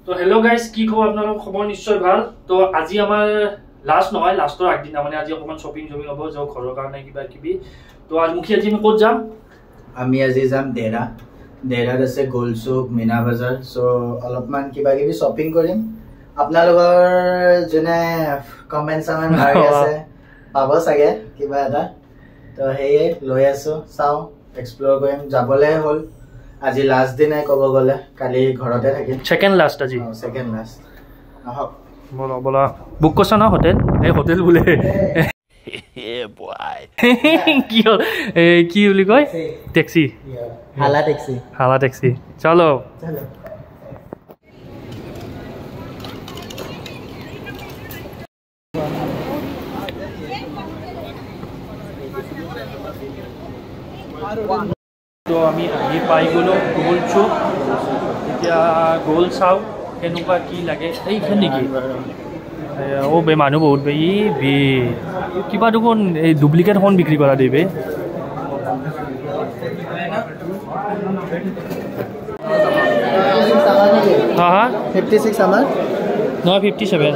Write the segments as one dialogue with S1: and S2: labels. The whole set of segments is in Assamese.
S1: তো হেল্ল' গাইজ, কি খবৰ আপোনালোকৰ? খবৰ নিশ্চয় ভাল। তো আজি আমাৰ লাষ্ট নহয়, লাষ্টৰ আগদিনা মানে আজি অকণমান শ্বপিং হ'ব যাওঁ ঘৰৰ কাৰণে কিবা কিবি। তো আজি আজি আমি ক'ত যাম?
S2: আমি আজি যাম দেৰাত আছে গোলচুক, মিনা বজাৰ। চ' অলপমান কিবা কিবি শ্বপিং কৰিম। আপোনালোকৰ যোনে কমেণ্ট চমেণ্ট মাৰি আছে পাব চাগে কিবা এটা। তো সেয়ে লৈ আছো, চাওঁ এক্সপ্ল'ৰ কৰিম। যাবলৈ হ'ল আজি লাষ্ট দিনাই ক'ব গ'লে, কালি ঘৰতে থাকিম।
S1: ছেকেণ্ড লাষ্ট আজি,
S2: ছেকেণ্ড লাষ্ট। আহক
S1: ব'লা ব'লা। বুক কৰিছা ন হোটেল? এই হোটেল বোলে কি হ'ল, কি বুলি কয়? টেক্সি, হালা টেক্সি। চলো তো আমি আহি পাই গ'লোঁ গোলচুক। এতিয়া গোল চাওঁ কেনেকুৱা কি লাগে। এইখন নেকি? অ' বে মানুহ বহুত বে। ই বে কিবা দেখোন এই ডুপ্লিকেট সোণ বিক্ৰী কৰা দেই বে। হা হা
S2: 56 আমাৰ
S1: নহয় 57।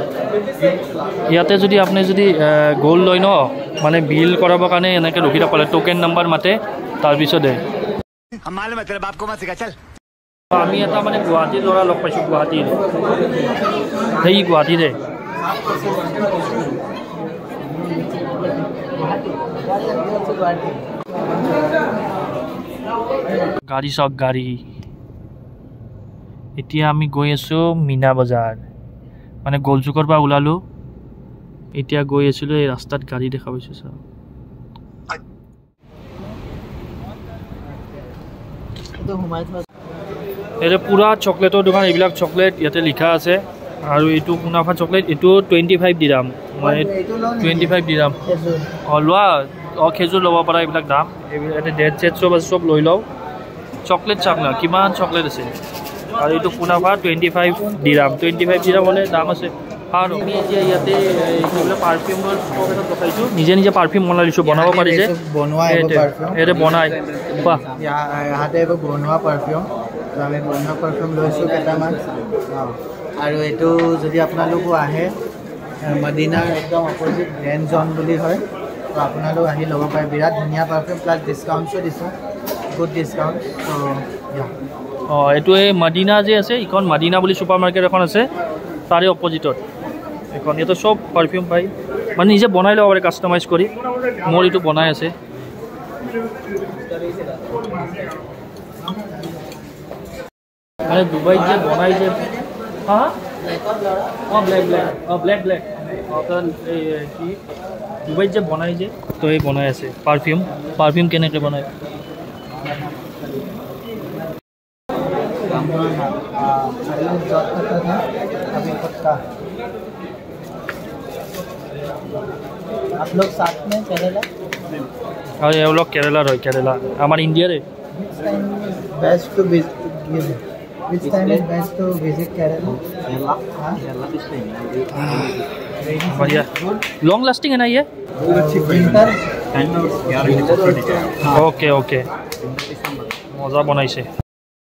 S1: ইয়াতে যদি আপুনি যদি গ'ল্ড লয় ন, মানে বিল কৰাবৰ কাৰণে এনেকৈ ৰখি থাকলে টোকেন নাম্বাৰ মাতে, তাৰপিছতে আমি এটা মানে গুৱাহাটীৰ ল'ৰা লগ পাইছোঁ। গুৱাহাটীৰ সেই গুৱাহাটীৰে গাড়ী চাওক গাড়ী। এতিয়া আমি গৈ আছোঁ মিনা বজাৰ, মানে গোলচুকৰ পৰা ওলালোঁ। এতিয়া গৈ আছিলোঁ, এই ৰাস্তাত গাড়ী দেখা পাইছোঁ চাওক। এইটো পূৰা চকলেটৰ দোকান। এইবিলাক চকলেট ইয়াতে লিখা আছে। আৰু এইটো কুনাফা চকলেট, এইটো 25 দিৰাম, মানে 25 দিৰাম। অঁ লোৱা, অঁ খেজুৰ ল'ব পৰা এইবিলাক দাম। এইবিলাক ইয়াতে ডেট চেট চব আছে, চব লৈ লওঁ। চকলেট চাওক না, কিমান চকলেট আছে। আৰু এইটো কুনাফা 25 দিৰাম। 25 দিৰাম হ'লে দাম আছে। আৰু আমি এতিয়া ইয়াতে পাৰফিউমৰ ষ্টক এটা দেখাইছোঁ। নিজে নিজে পাৰফিউম বনাই দিছোঁ, বনাব পাৰিছে। ইয়াতে বনাই
S2: ইয়াতে বনোৱা পাৰফিউম। আমি বনোৱা পাৰফিউম লৈছোঁ কেইটামান। আৰু এইটো যদি আপোনালোকো আহে, মদিনাৰ একদম অপজিট ৰেন জন বুলি হয়, তো আপোনালোক আহি ল'ব পাৰে। বিৰাট ধুনীয়া পাৰফিউম, প্লাছ ডিছকাউণ্টছো দিছোঁ, গুড ডিছকাউণ্ট। ত'
S1: অঁ এইটো এই মদিনা যে আছে, এইখন মদিনা বুলি ছুপাৰ মাৰ্কেট এখন আছে, তাৰে অপজিটত এইখন। ইয়াতে চব পাৰফিউম পায়, মানে নিজে বনাই ল'ব পাৰে কাষ্টমাইজ কৰি। মোৰ এইটো বনাই আছে। মানে ডুবাইত যে বনাই যে, হা অঁ ব্লেক এই কি ডুবাইত যে বনাই যে, তো এই বনাই আছে পাৰফিউম কেনেকৈ বনায়।
S2: आप लोग साथ में केरला?
S1: और ये लोग केरला रहे, केरला हमारे इंडिया रे।
S2: Best to visit. Which time is best to visit Kerala?
S1: बढ़िया, लॉन्ग लास्टिंग है ना ये?
S2: Winter.
S1: ओके ओके, मजा बनाइছে।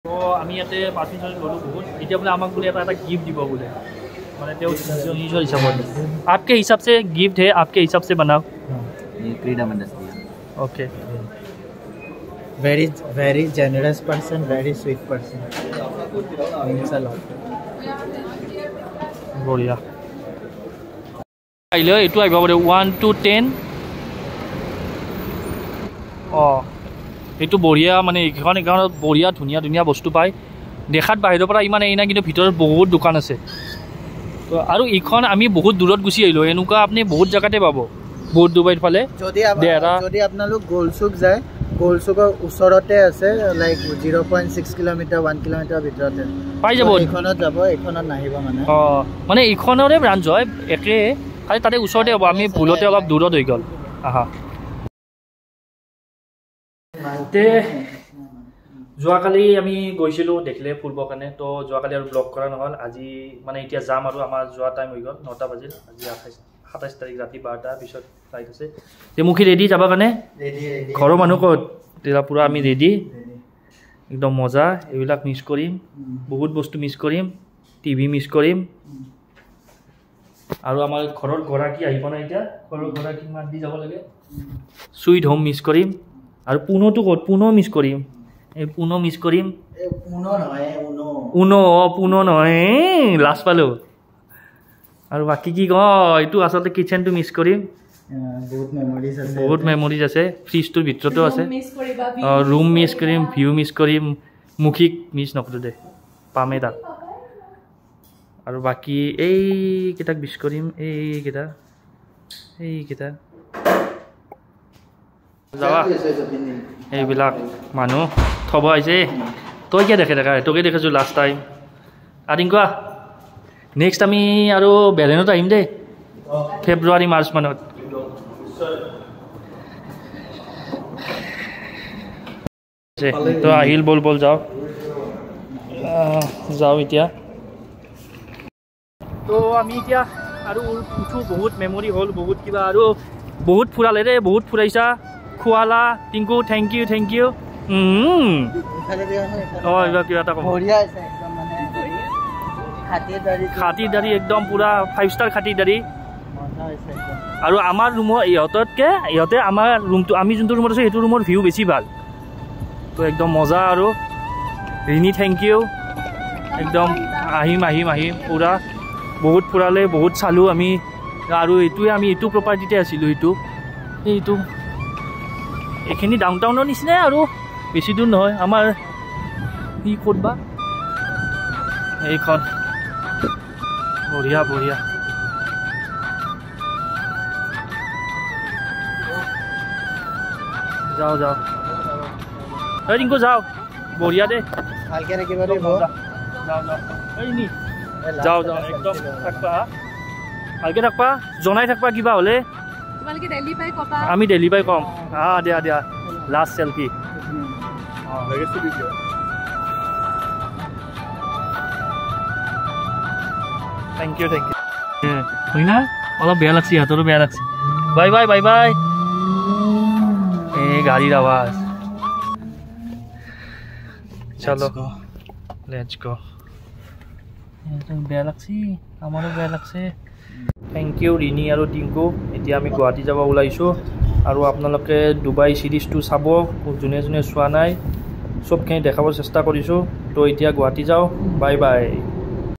S1: তো আমি ইয়াতে পাৰফিউম ল'লোঁ বহুত। এতিয়া বোলে আমাক বোলে এটা গিফ্ট দিব বোলে, মানে তেওঁ নিজৰ হিচাপত। आपके हिसाब से गिफ्ट है, आपके हिसाब से बनाओ। Okay,
S2: very generous person, very sweet person. Means a lot.
S1: বঢ়িয়া। আহিলে এইটো আহিব পাৰে 1 to 10। অঁ এইটো বঢ়িয়া, মানে এইখন এখনত বঢ়িয়া ধুনীয়া ধুনীয়া বস্তু পায়। দেখাত বাহিৰৰ পৰা ইমান এই নাই, কিন্তু ভিতৰত বহুত দোকান আছে। তো আৰু এইখন আমি বহুত দূৰত গুচি আহিলোঁ। এনেকুৱা আপুনি বহুত জেগাতে পাব, বহুত ডুবাইৰ ফালে।
S2: যদি আপোনালোক গোলচুক যায়, গোলচুকৰ ওচৰতে আছে, লাইক 0.6 কিলোমিটাৰ 1 কিলোমিটাৰ ভিতৰতে
S1: পাই যাব।
S2: এইখনত যাব, এইখনত নাহিব মানে।
S1: অঁ মানে এইখনৰে ব্ৰাঞ্চ হয়, একে, খালি তাতে ওচৰতে হ'ব। আমি ভুলতে অলপ দূৰত হৈ গ'ল। আহা তে যোৱাকালি আমি গৈছিলোঁ দেখিলে ফুৰিবৰ কাৰণে। তো যোৱাকালি আৰু ব্লগ কৰা নহ'ল। আজি মানে এতিয়া যাম আৰু আমাৰ যোৱা টাইম হৈ গ'ল, 9টা বাজিল। আজি 27 তাৰিখ ৰাতি 12টাৰ পিছত ফ্লাইট আছে। তে মুখী ৰেডি যাবৰ কাৰণে? ঘৰৰ মানুহ ক'ত? তেতিয়া পূৰা আমি ৰেডি, একদম মজা। এইবিলাক মিছ কৰিম, বহুত বস্তু মিছ কৰিম। টিভি মিছ কৰিম আৰু আমাৰ ঘৰৰ গৰাকী আহিব না এতিয়া ঘৰৰ গৰাকী মাত দি যাব লাগে সুইট হোম মিছ কৰিম আৰু পুনোটো ক'ত পুনো মিছ কৰিম এই পুনো মিছ কৰিম পুনো নহয় লাজ পালোঁ আৰু বাকী কি কওঁ এইটো আচলতে কিটচেনটো মিছ কৰিম বহুত মেমৰিজ আছে ফ্ৰিজটোৰ ভিতৰতো আছে ৰুম মিছ কৰিম ভিউ মিছ কৰিম মুখিক মিছ নকৰোঁ দে পামেই তাক আৰু বাকী এইকেইটাক মিছ কৰিম এইকেইটা যাবা এইবিলাক মানুহ থব আহিছে তই কিয় দেখা তোকে দেখিছোঁ লাষ্ট টাইম আদিম কোৱা নেক্সট আমি আৰু বেলেনত আহিম দেই ফেব্ৰুৱাৰী মাৰ্চ মানত তো আহিল বল যাওঁ এতিয়া তো আমি এতিয়া আৰু উঠো বহুত মেমৰি হ'ল বহুত কিবা আৰু বহুত ফুৰালে ৰে বহুত ফুৰাইছা খোৱালা টিংকু থেংক ইউ এইবাৰ কিবা এটা ক'ম খাতিৰ দাড়ি একদম পুৰা 5 ষ্টাৰ খাতিৰ দাড়ি আৰু আমাৰ ৰুমৰ ইহঁতে আমাৰ ৰুমটো আমি যোনটো ৰুমত আছে সেইটো ৰুমৰ ভিউ বেছি ভাল তো একদম মজা আৰু ৰিনি থেংক ইউ একদম আহিম পুৰা বহুত ফুৰালে বহুত চালোঁ আমি আৰু আমি এইটো প্ৰপাৰ্টিতে আছিলোঁ এইটো এইখিনি ডাউন টাউনৰ নিচিনাই আৰু বেছি দূৰ নহয় আমাৰ কি ক'ত বা এইখন বঢ়িয়া যাওঁ ৰিংকু যাওঁ বঢ়িয়া দে ভালকৈ ৰাখিব লাগিব যাওঁ একদম থাকবা ভালকৈ থাকবা জনাই থাকবা কিবা হ'লে আমি দিল্লী পাই কম দিয়া লাষ্ট চেলফি থেংক ইউ শুনি না অলপ বেয়া লাগছে সিহঁতৰো বেয়া লাগছে বাই এই গাড়ীৰ আৱাজ চলো লেটস গো বেয়া লাগছে আমাৰো বেয়া লাগছে থেংক ইউ ৰিনি আৰু টিংকু এতিয়া আমি গুৱাহাটী যাব ওলাইছোঁ আৰু আপোনালোকে ডুবাই চিৰিজটো চাব যোনে চোৱা নাই চবখিনি দেখাব চেষ্টা কৰিছোঁ তো এতিয়া গুৱাহাটী যাওঁ বাই